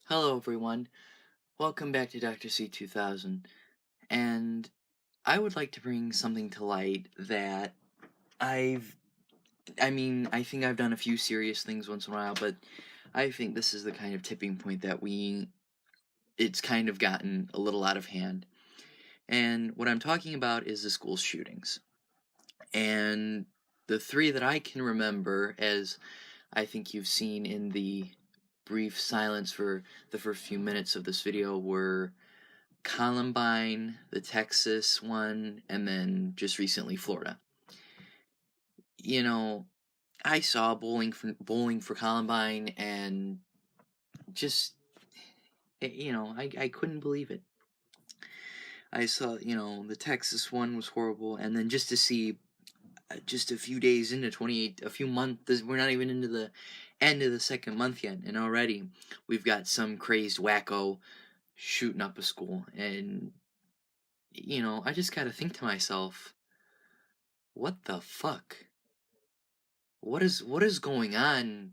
Hello everyone, welcome back to Dr. C 2000, and I would like to bring something to light that I think I've done a few serious things once in a while, but I think this is the kind of tipping point that it's kind of gotten a little out of hand. And what I'm talking about is the school shootings. And the three that I can remember, as I think you've seen in the brief silence for the first few minutes of this video, were Columbine, the Texas one, and then just recently Florida. You know, I saw bowling for Columbine, and just I couldn't believe it. I saw the Texas one was horrible, and then just to see just a few days into 28, a few months, we're not even into the end of the second month yet, and already we've got some crazed wacko shooting up a school, and I just gotta think to myself, what the fuck? What is going on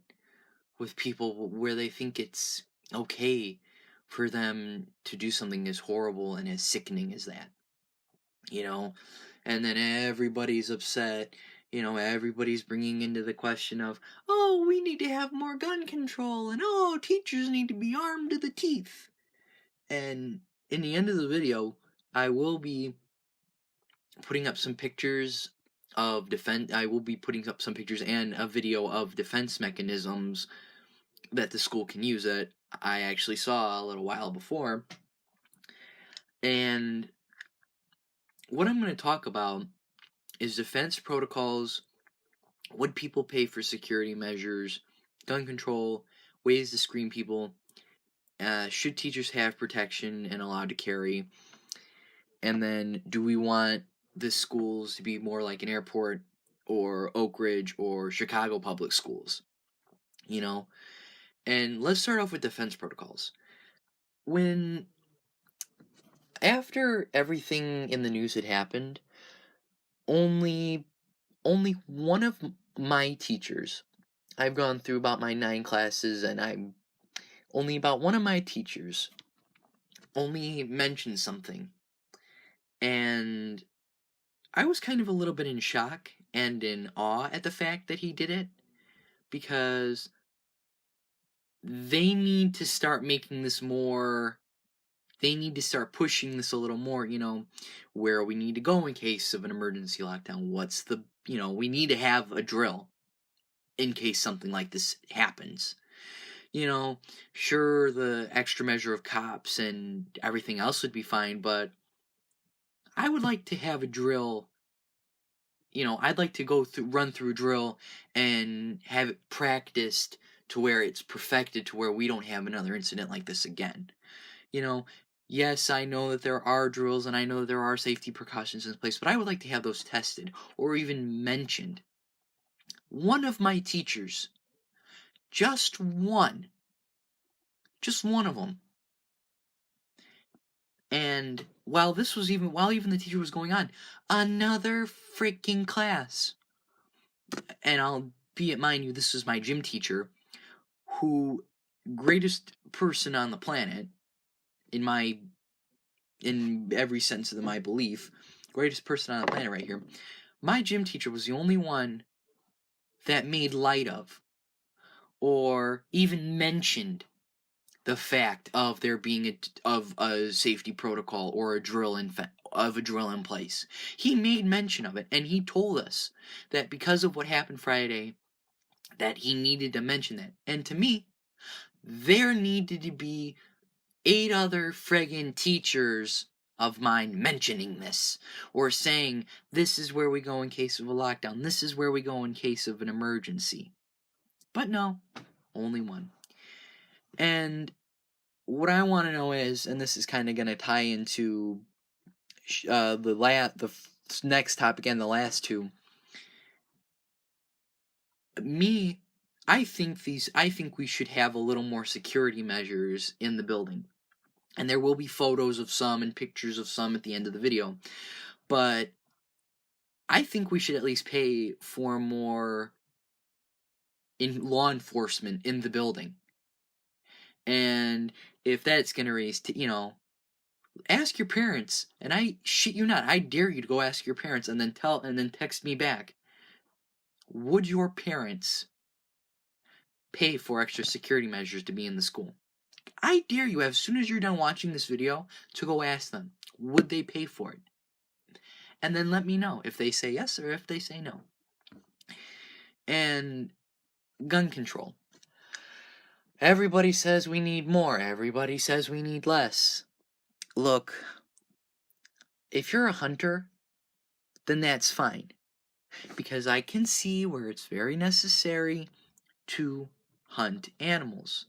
with people where they think it's okay for them to do something as horrible and as sickening as that? You know? And then everybody's upset. Everybody's bringing into the question of, oh, we need to have more gun control, and oh, teachers need to be armed to the teeth. And in the end of the video, I will be putting up some pictures of defense. I will be putting up some pictures and a video of defense mechanisms that the school can use that I actually saw a little while before. And what I'm going to talk about is defense protocols, would people pay for security measures, gun control, ways to screen people, should teachers have protection and allowed to carry, and then do we want the schools to be more like an airport or Oak Ridge or Chicago public schools? And let's start off with defense protocols. After everything in the news had happened, only one of my teachers, I've gone through about my 9 classes, and only about one of my teachers only mentioned something, and I was kind of a little bit in shock and in awe at the fact that he did it, because they need to start making this more. They need to start pushing this a little more, where we need to go in case of an emergency lockdown. We need to have a drill in case something like this happens. Sure, the extra measure of cops and everything else would be fine, but I would like to have a drill. I'd like to run through a drill and have it practiced to where it's perfected to where we don't have another incident like this again. You know, yes, I know that there are drills and I know that there are safety precautions in place, but I would like to have those tested or even mentioned. One of my teachers, just one of them, and while even the teacher was going on, another freaking class, and I'll be it mind you, this was my gym teacher, who, greatest person on the planet, in every sense of my belief, greatest person on the planet right here. My gym teacher was the only one that made light of or even mentioned the fact of there being a safety protocol or a drill in place. He made mention of it, and he told us that because of what happened Friday, that he needed to mention that. And to me, there needed to be 8 other friggin' teachers of mine mentioning this, or saying, this is where we go in case of a lockdown, this is where we go in case of an emergency. But no, only one. And what I want to know is, and this is kind of going to tie into the next topic and the last two. I think we should have a little more security measures in the building. And there will be photos of some and pictures of some at the end of the video. But I think we should at least pay for more in law enforcement in the building. And if that's going to raise, ask your parents. And I shit you not, I dare you to go ask your parents and then text me back. Would your parents pay for extra security measures to be in the school? I dare you, as soon as you're done watching this video, to go ask them, would they pay for it? And then let me know if they say yes or if they say no. And gun control. Everybody says we need more. Everybody says we need less. Look, if you're a hunter, then that's fine. Because I can see where it's very necessary to hunt animals.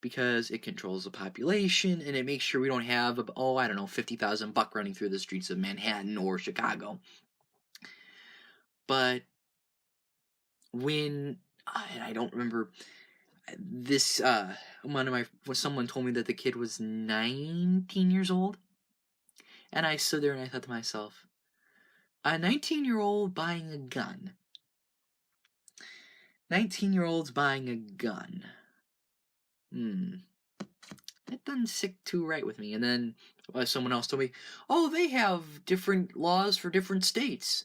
Because it controls the population and it makes sure we don't have, 50,000 buck running through the streets of Manhattan or Chicago. But when, and I don't remember this, someone told me that the kid was 19 years old. And I stood there and I thought to myself, a 19-year-old buying a gun. 19-year-olds buying a gun. That doesn't sit too right with me. And then someone else told me, oh, they have different laws for different states.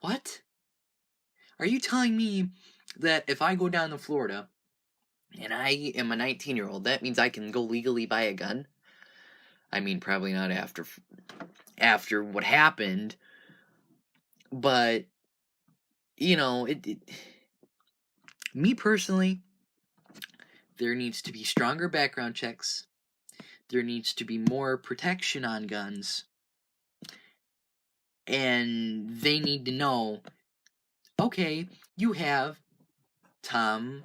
What? Are you telling me that if I go down to Florida and I am a 19-year-old, that means I can go legally buy a gun? I mean, probably not after what happened, but, me personally, there needs to be stronger background checks. There needs to be more protection on guns. And they need to know, okay, you have Tommy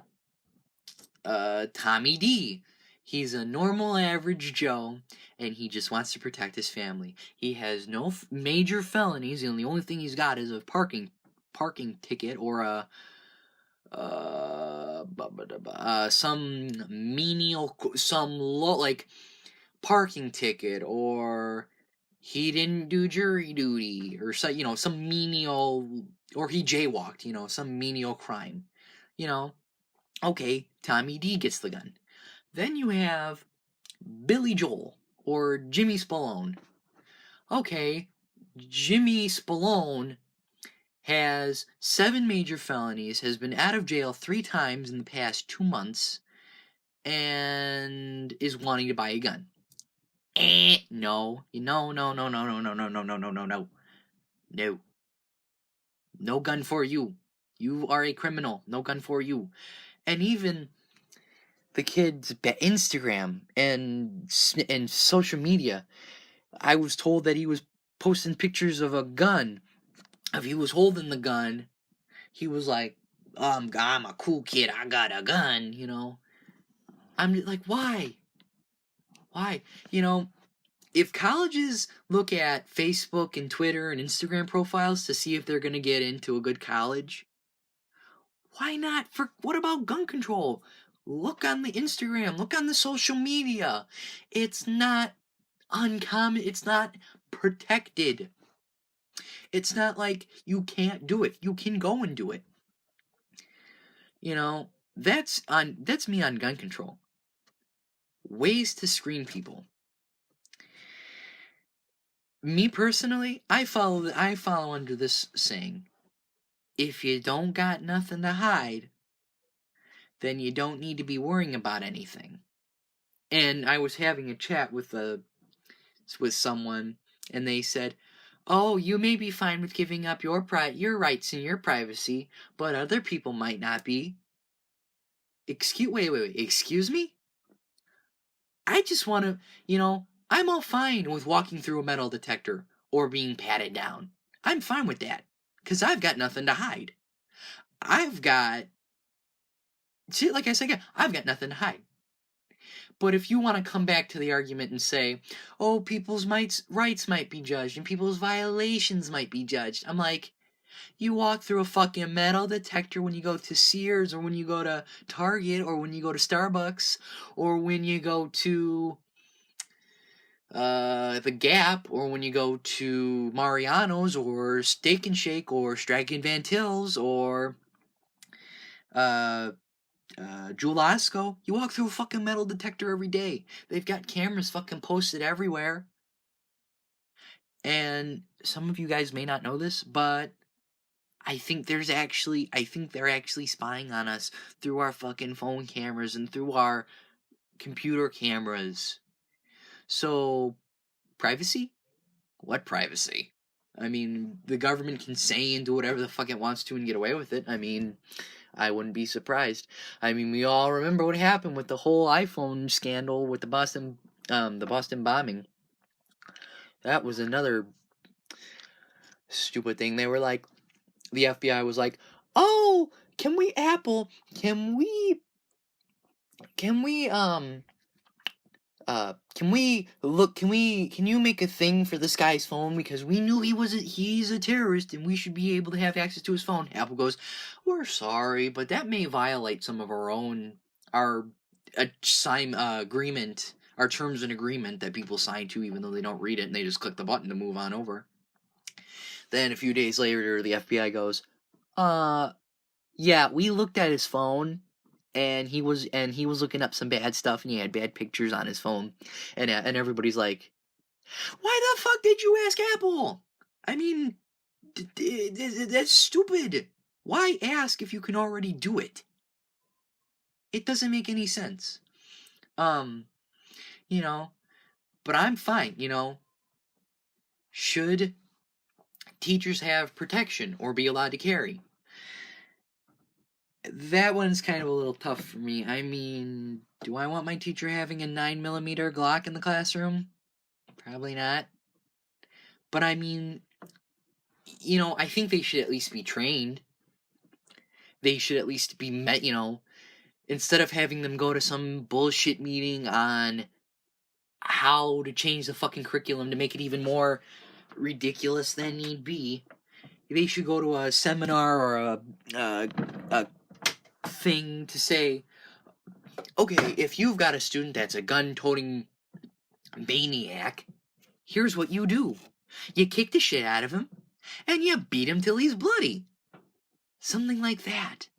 D. He's a normal average Joe, and he just wants to protect his family. He has no major felonies, and the only thing he's got is a parking ticket or some menial, parking ticket, or he didn't do jury duty, or some menial, or he jaywalked, some menial crime. Okay, Tommy D gets the gun. Then you have Billy Joel or Jimmy Spallone. Okay, Jimmy Spallone has 7 major felonies, has been out of jail 3 times in the past 2 months, and is wanting to buy a gun. No. No gun for you. You are a criminal. No gun for you. And even the kid's Instagram and social media, I was told that he was posting pictures of a gun. If he was holding the gun, he was like, I'm a cool kid, I got a gun, I'm like, why? Why? If colleges look at Facebook and Twitter and Instagram profiles to see if they're going to get into a good college, why not? What about gun control? Look on the Instagram, look on the social media. It's not uncommon, it's not protected. It's not like you can't do it. You can go and do it. That's me on gun control. Ways to screen people. Me personally, I follow under this saying: if you don't got nothing to hide, then you don't need to be worrying about anything. And I was having a chat with someone, and they said, "Oh, you may be fine with giving up your rights and your privacy, but other people might not be." Wait, excuse me? I just want to, I'm all fine with walking through a metal detector or being patted down. I'm fine with that, because I've got nothing to hide. Like I said, I've got nothing to hide. But if you want to come back to the argument and say, oh, people's rights might be judged and people's violations might be judged, I'm like, you walk through a fucking metal detector when you go to Sears, or when you go to Target, or when you go to Starbucks, or when you go to the Gap, or when you go to Mariano's, or Steak and Shake, or Strachan Van Til's, or Julasco, you walk through a fucking metal detector every day. They've got cameras fucking posted everywhere. And some of you guys may not know this, but I think they're actually spying on us through our fucking phone cameras and through our computer cameras. So, privacy? What privacy? I mean, the government can say and do whatever the fuck it wants to and get away with it. I mean, I wouldn't be surprised. I mean, we all remember what happened with the whole iPhone scandal with the Boston bombing. That was another stupid thing. They were like, the FBI was like, "Oh, can we can you make a thing for this guy's phone because we knew he's a terrorist and we should be able to have access to his phone." Apple goes, "We're sorry, but that may violate some of our agreement, our terms and agreement that people sign to even though they don't read it and they just click the button to move on over." Then a few days later, the FBI goes, yeah, we looked at his phone and he was looking up some bad stuff and he had bad pictures on his phone." And everybody's like, "Why the fuck did you ask Apple? I mean, that's stupid. Why ask if you can already do it? It doesn't make any sense." You know, but I'm fine, Should teachers have protection or be allowed to carry? That one's kind of a little tough for me. I mean, do I want my teacher having a 9mm Glock in the classroom? Probably not. But I mean, I think they should at least be trained. They should at least be met, instead of having them go to some bullshit meeting on how to change the fucking curriculum to make it even more ridiculous than need be. They should go to a seminar or a thing to say, okay, if you've got a student that's a gun-toting maniac, here's what you do. You kick the shit out of him, and you beat him till he's bloody. Something like that.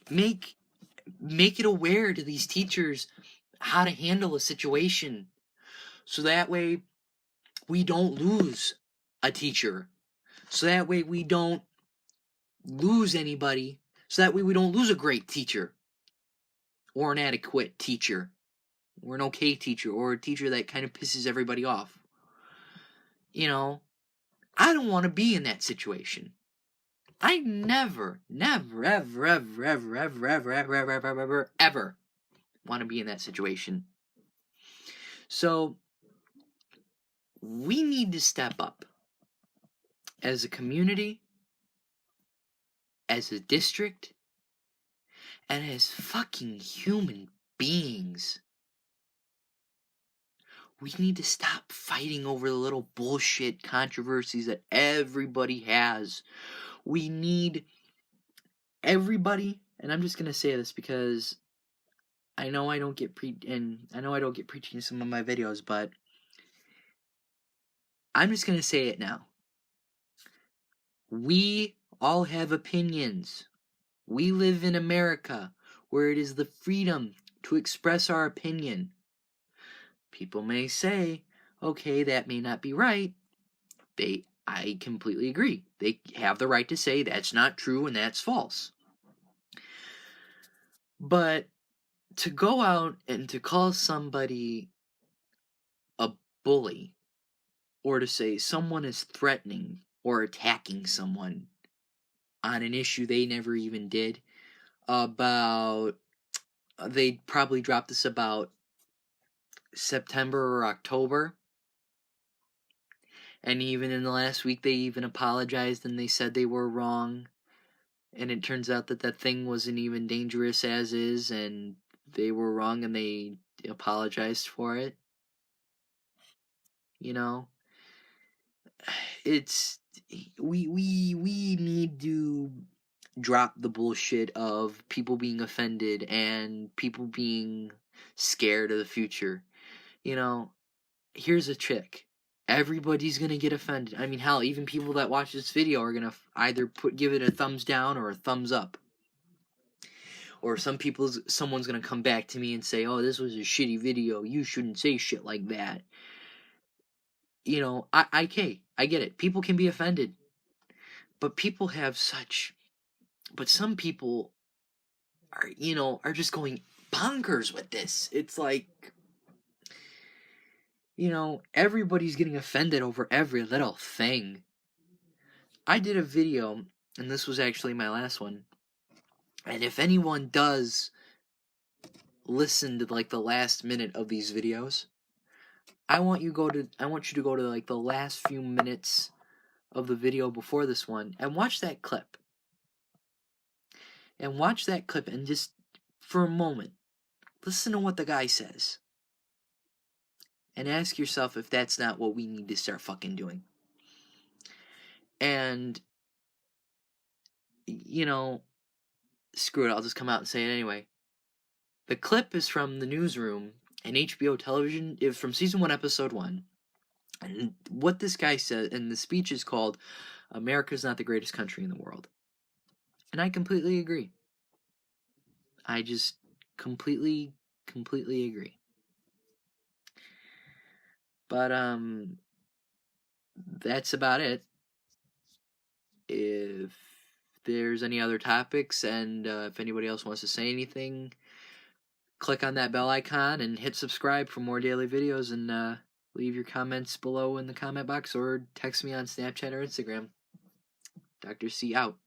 Make it aware to these teachers how to handle a situation. So that way we don't lose a teacher. So that way we don't lose anybody. So that way we don't lose a great teacher. Or an adequate teacher. Or an okay teacher. Or a teacher that kind of pisses everybody off. I don't want to be in that situation. I never, ever want to be in that situation. So, we need to step up as a community, as a district, and as fucking human beings. We need to stop fighting over the little bullshit controversies that everybody has. We need everybody, and I'm just gonna say this because I know I don't get preaching in some of my videos, but I'm just gonna say it now. We all have opinions. We live in America, where it is the freedom to express our opinion. People may say, okay, that may not be right. I completely agree. They have the right to say that's not true and that's false. But to go out and to call somebody a bully, or to say someone is threatening or attacking someone on an issue they never even did, they probably dropped this about September or October. And even in the last week, they even apologized and they said they were wrong. And it turns out that that thing wasn't even dangerous as is, and they were wrong and they apologized for it. It's we need to drop the bullshit of people being offended and people being scared of the future. Here's a trick. Everybody's gonna get offended. I mean, hell, even people that watch this video are gonna either give it a thumbs down or a thumbs up. Or someone's gonna come back to me and say, "Oh, this was a shitty video. You shouldn't say shit like that." You know, I get it. People can be offended, but some people are just going bonkers with this. It's like, everybody's getting offended over every little thing. I did a video, and this was actually my last one. And if anyone does listen to like the last minute of these videos, I want you to go to like the last few minutes of the video before this one and watch that clip. And just for a moment, listen to what the guy says. And ask yourself if that's not what we need to start fucking doing. And, screw it, I'll just come out and say it anyway. The clip is from The Newsroom and HBO television, from season 1, episode 1. And what this guy said, and the speech is called, "America's not the greatest country in the world." And I completely agree. I just completely agree. But, that's about it. If there's any other topics, and if anybody else wants to say anything, click on that bell icon and hit subscribe for more daily videos, and leave your comments below in the comment box, or text me on Snapchat or Instagram. Dr. C out.